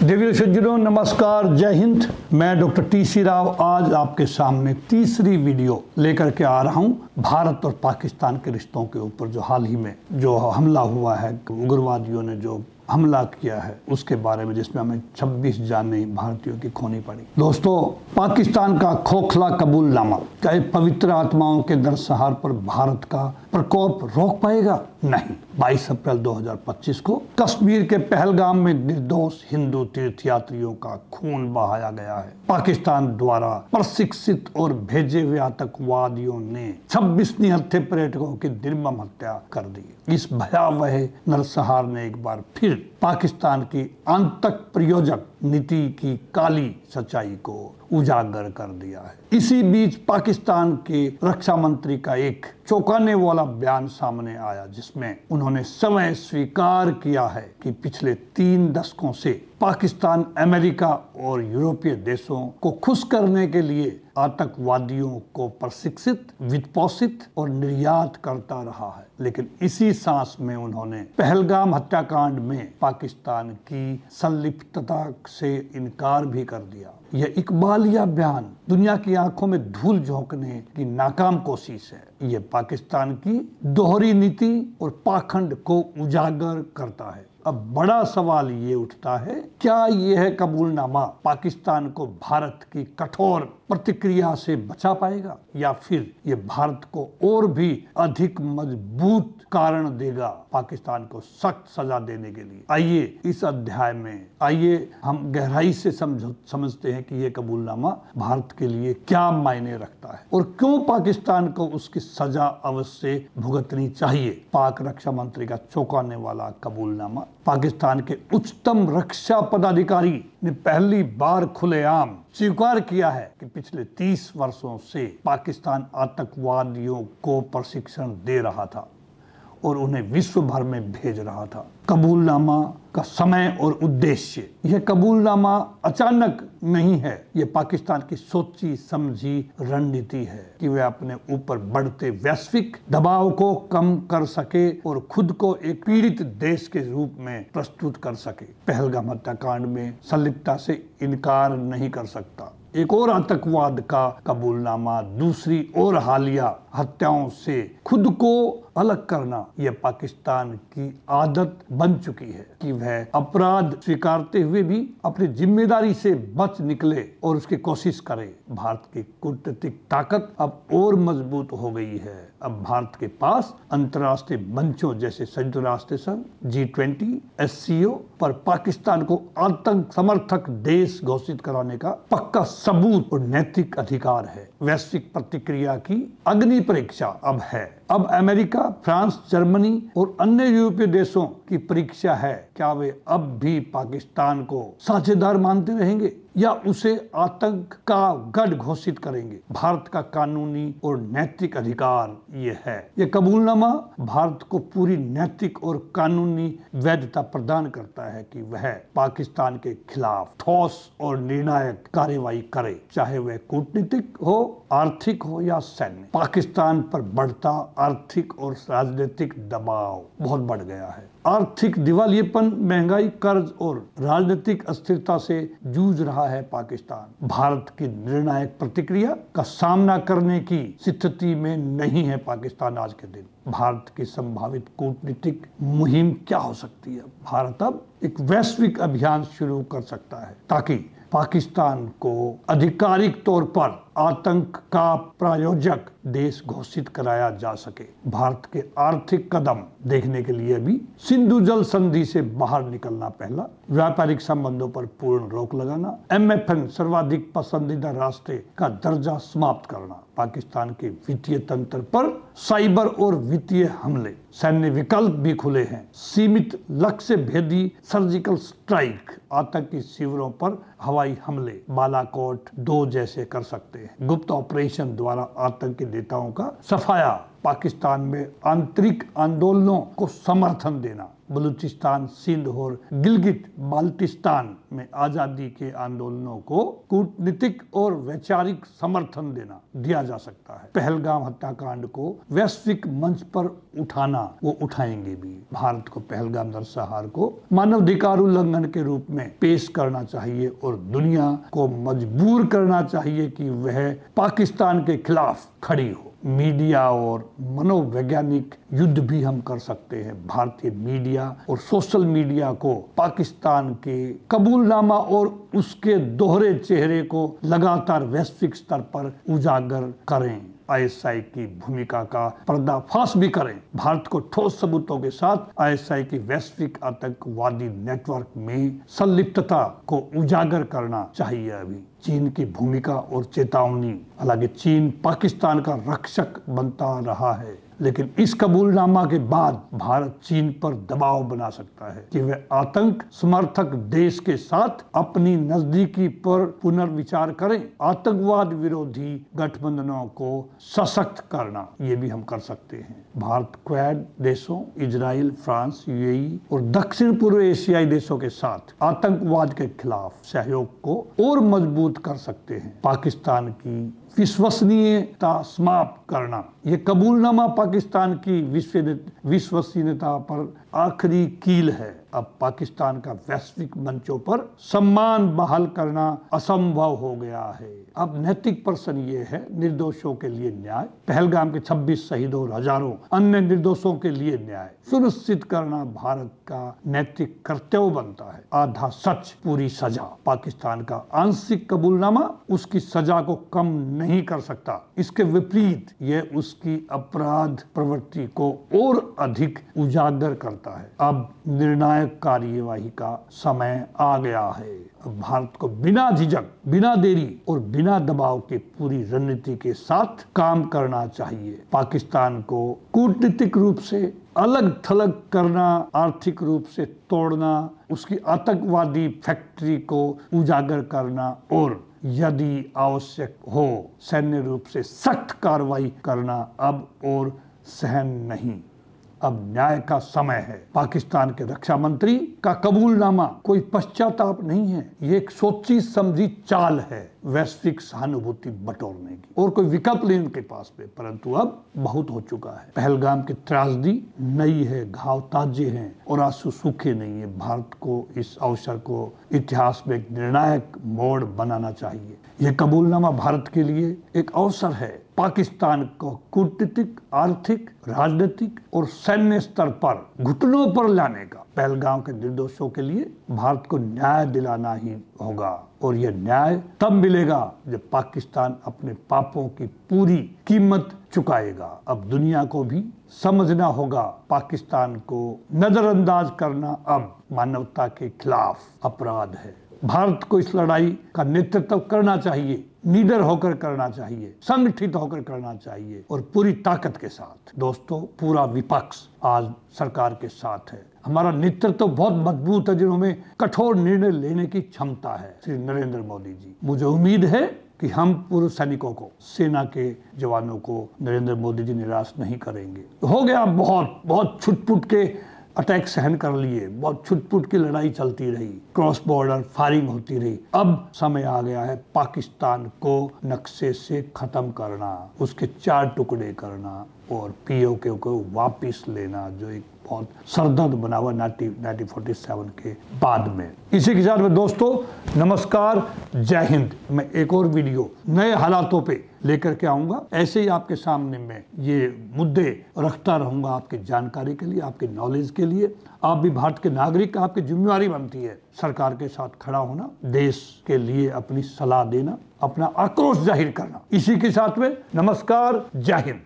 देवी सज्जनों, नमस्कार, जय हिंद। मैं डॉक्टर टी.सी. राव आज आपके सामने तीसरी वीडियो लेकर के आ रहा हूं भारत और पाकिस्तान के रिश्तों के ऊपर। जो हाल ही में जो हमला हुआ है, उग्रवादियों ने जो हमला किया है उसके बारे में, जिसमें हमें 26 जाने भारतीयों की खोनी पड़ी। दोस्तों, पाकिस्तान का खोखला कबूलनामा क्या ये पवित्र आत्माओं के नरसंहार पर भारत का प्रकोप रोक पाएगा? नहीं। 22 अप्रैल 2025 को कश्मीर के पहलगाम में निर्दोष हिंदू तीर्थयात्रियों का खून बहाया गया है। पाकिस्तान द्वारा प्रशिक्षित और भेजे हुए आतंकवादियों ने 26 निहत्थे पर्यटकों की निर्मम हत्या कर दी। इस भयावह नरसंहार ने एक बार फिर पाकिस्तान की आतंक प्रयोजक नीति की काली सच्चाई को उजागर कर दिया है। इसी बीच पाकिस्तान के रक्षा मंत्री का एक चौंकाने वाला बयान सामने आया, जिसमें उन्होंने स्वयं स्वीकार किया है कि पिछले 3 दशकों से पाकिस्तान अमेरिका और यूरोपीय देशों को खुश करने के लिए आतंकवादियों को प्रशिक्षित, वित्तपोषित और निर्यात करता रहा है। लेकिन इसी सांस में उन्होंने पहलगाम हत्याकांड में पाकिस्तान की संलिप्तता से इनकार भी कर दिया। यह इकबालिया बयान दुनिया की आंखों में धूल झोंकने की नाकाम कोशिश है। यह पाकिस्तान की दोहरी नीति और पाखंड को उजागर करता है। अब बड़ा सवाल ये उठता है, क्या यह कबूलनामा पाकिस्तान को भारत की कठोर प्रतिक्रिया से बचा पाएगा, या फिर ये भारत को और भी अधिक मजबूत कारण देगा पाकिस्तान को सख्त सजा देने के लिए? आइए इस अध्याय में हम गहराई से समझते हैं कि यह कबूलनामा भारत के लिए क्या मायने रखता है और क्यों पाकिस्तान को उसकी सजा अवश्य भुगतनी चाहिए। पाक रक्षा मंत्री का चौंकाने वाला कबूलनामा। पाकिस्तान के उच्चतम रक्षा पदाधिकारी ने पहली बार खुलेआम स्वीकार किया है कि पिछले 30 वर्षों से पाकिस्तान आतंकवादियों को प्रशिक्षण दे रहा था और उन्हें विश्व भर में भेज रहा था। कबूलनामा का समय और उद्देश्य। यह कबूलनामा अचानक नहीं है। यह पाकिस्तान की सोची समझी रणनीति है कि वह अपने ऊपर बढ़ते वैश्विक दबाव को कम कर सके और खुद को एक पीड़ित देश के रूप में प्रस्तुत कर सके। पहलगाम हत्याकांड में संलिप्तता से इनकार नहीं कर सकता। एक और आतंकवाद का कबूलनामा, दूसरी और हालिया हत्याओं से खुद को अलग करना। यह पाकिस्तान की आदत बन चुकी है कि वह अपराध स्वीकारते हुए भी अपनी जिम्मेदारी से बच निकले और उसकी कोशिश करे। भारत की कूटनीतिक ताकत अब और मजबूत हो गई है। अब भारत के पास अंतर्राष्ट्रीय मंचों जैसे संयुक्त राष्ट्र संघ, G20, SCO पर पाकिस्तान को आतंक समर्थक देश घोषित कराने का पक्का सबूत और नैतिक अधिकार है। वैश्विक प्रतिक्रिया की अग्नि परीक्षा अब है। अब अमेरिका, फ्रांस, जर्मनी और अन्य यूरोपीय देशों की परीक्षा है, क्या वे अब भी पाकिस्तान को साझेदार मानते रहेंगे या उसे आतंक का गढ़ घोषित करेंगे। भारत का कानूनी और नैतिक अधिकार ये है। यह कबूलनामा भारत को पूरी नैतिक और कानूनी वैधता प्रदान करता है कि वह पाकिस्तान के खिलाफ ठोस और निर्णायक कार्रवाई करे, चाहे वह कूटनीतिक हो, आर्थिक हो या सैन्य। पाकिस्तान पर बढ़ता आर्थिक और राजनीतिक दबाव बहुत बढ़ गया है। आर्थिक दिवालियेपन, महंगाई, कर्ज और राजनीतिक अस्थिरता से जूझ रहा है पाकिस्तान। भारत की निर्णायक प्रतिक्रिया का सामना करने की स्थिति में नहीं है पाकिस्तान आज के दिन। भारत की संभावित कूटनीतिक मुहिम क्या हो सकती है? भारत अब एक वैश्विक अभियान शुरू कर सकता है ताकि पाकिस्तान को आधिकारिक तौर पर आतंक का प्रायोजक देश घोषित कराया जा सके। भारत के आर्थिक कदम देखने के लिए भी सिंधु जल संधि से बाहर निकलना पहला, व्यापारिक संबंधों पर पूर्ण रोक लगाना, MFN सर्वाधिक पसंदीदा राष्ट्र का दर्जा समाप्त करना, पाकिस्तान के वित्तीय तंत्र पर साइबर और वित्तीय हमले, सैन्य विकल्प भी खुले हैं, सीमित लक्ष्य भेदी सर्जिकल स्ट्राइक, आतंकी शिविरों पर हवाई हमले, बालाकोट 2 जैसे कर सकते हैं, गुप्त ऑपरेशन द्वारा आतंकी नेताओं का सफाया, पाकिस्तान में आंतरिक आंदोलनों को समर्थन देना, बलूचिस्तान, सिंध और गिलगिट बाल्टिस्तान में आजादी के आंदोलनों को कूटनीतिक और वैचारिक समर्थन दिया जा सकता है। पहलगाम हत्याकांड को वैश्विक मंच पर उठाना, वो उठाएंगे भी। भारत को पहलगाम नरसंहार को मानवाधिकार उल्लंघन के रूप में पेश करना चाहिए और दुनिया को मजबूर करना चाहिए कि वह पाकिस्तान के खिलाफ खड़ी हो। मीडिया और मनोवैज्ञानिक युद्ध भी हम कर सकते हैं। भारतीय मीडिया और सोशल मीडिया को पाकिस्तान के कबूलनामा और उसके दोहरे चेहरे को लगातार वैश्विक स्तर पर उजागर करें। आईएसआई की भूमिका का पर्दाफाश भी करें। भारत को ठोस सबूतों के साथ आईएसआई की वैश्विक आतंकवादी नेटवर्क में संलिप्तता को उजागर करना चाहिए। अभी चीन की भूमिका और चेतावनी। हालांकि चीन पाकिस्तान का रक्षक बनता रहा है, लेकिन इस कबूलनामा के बाद भारत चीन पर दबाव बना सकता है कि वह आतंक समर्थक देश के साथ अपनी नजदीकी पर पुनर्विचार करें। आतंकवाद विरोधी गठबंधनों को सशक्त करना, ये भी हम कर सकते हैं। भारत क्वाड देशों इजराइल, फ्रांस, यूएई और दक्षिण पूर्व एशियाई देशों के साथ आतंकवाद के खिलाफ सहयोग को और मजबूत कर सकते हैं। पाकिस्तान की विश्वसनीयता समाप्त करना, ये कबूलनामा पाकिस्तान की विश्वसनीयता पर आखिरी कील है। अब पाकिस्तान का वैश्विक मंचों पर सम्मान बहाल करना असंभव हो गया है। अब नैतिक प्रश्न ये है, निर्दोषों के लिए न्याय। पहलगाम के 26 शहीदों और हजारों अन्य निर्दोषों के लिए न्याय सुनिश्चित करना भारत का नैतिक कर्तव्य बनता है। आधा सच पूरी सजा। पाकिस्तान का आंशिक कबूलनामा उसकी सजा को कम नहीं कर सकता। इसके विपरीत यह उसकी अपराध प्रवृत्ति को और अधिक उजागर करता है। अब निर्णायक कार्यवाही का समय आ गया है। अब भारत को बिना झिझक, बिना देरी और बिना दबाव के पूरी रणनीति के साथ काम करना चाहिए। पाकिस्तान को कूटनीतिक रूप से अलग थलग करना, आर्थिक रूप से तोड़ना, उसकी आतंकवादी फैक्ट्री को उजागर करना और यदि आवश्यक हो सैन्य रूप से सख्त कार्रवाई करना अब और सहन नहीं। अब न्याय का समय है। पाकिस्तान के रक्षा मंत्री का कबूलनामा कोई पश्चाताप नहीं है, ये एक सोची समझी चाल है वैश्विक सहानुभूति बटोरने की, और कोई विकल्प नहीं उनके पास में। परंतु अब बहुत हो चुका है। पहलगाम की त्रासदी नई है, घाव ताजे हैं और आंसू सूखे नहीं है। भारत को इस अवसर को इतिहास में एक निर्णायक मोड़ बनाना चाहिए। यह कबूलनामा भारत के लिए एक अवसर है पाकिस्तान को कूटनीतिक, आर्थिक, राजनीतिक और सैन्य स्तर पर घुटनों पर लाने का। पहलगाम के निर्दोषों के लिए भारत को न्याय दिलाना ही होगा, और यह न्याय तब मिलेगा जब पाकिस्तान अपने पापों की पूरी कीमत चुकाएगा। अब दुनिया को भी समझना होगा पाकिस्तान को नजरअंदाज करना अब मानवता के खिलाफ अपराध है। भारत को इस लड़ाई का नेतृत्व करना चाहिए, निडर होकर करना चाहिए, संगठित होकर करना चाहिए और पूरी ताकत के साथ। दोस्तों, पूरा विपक्ष आज सरकार के साथ है। हमारा नेतृत्व बहुत मजबूत है, जिन्होंने कठोर निर्णय लेने की क्षमता है, श्री नरेंद्र मोदी जी। मुझे उम्मीद है कि हम पूर्व सैनिकों को, सेना के जवानों को नरेंद्र मोदी जी निराश नहीं करेंगे। हो गया बहुत छुटपुट के अटैक सहन कर लिए, बहुत छुटपुट की लड़ाई चलती रही, क्रॉस बॉर्डर फायरिंग होती रही। अब समय आ गया है पाकिस्तान को नक्शे से खत्म करना, उसके 4 टुकड़े करना और पीओके को वापस लेना, जो एक बहुत सरदर्द बना हुआ 1947 के बाद में। इसी के साथ में दोस्तों, नमस्कार, जय हिंद। मैं एक और वीडियो नए हालातों पे लेकर के आऊंगा। ऐसे ही आपके सामने मैं ये मुद्दे रखता रहूंगा आपकी जानकारी के लिए, आपके नॉलेज के लिए। आप भी भारत के नागरिक, आपकी जिम्मेवारी बनती है सरकार के साथ खड़ा होना, देश के लिए अपनी सलाह देना, अपना आक्रोश जाहिर करना। इसी के साथ में नमस्कार, जय हिंद।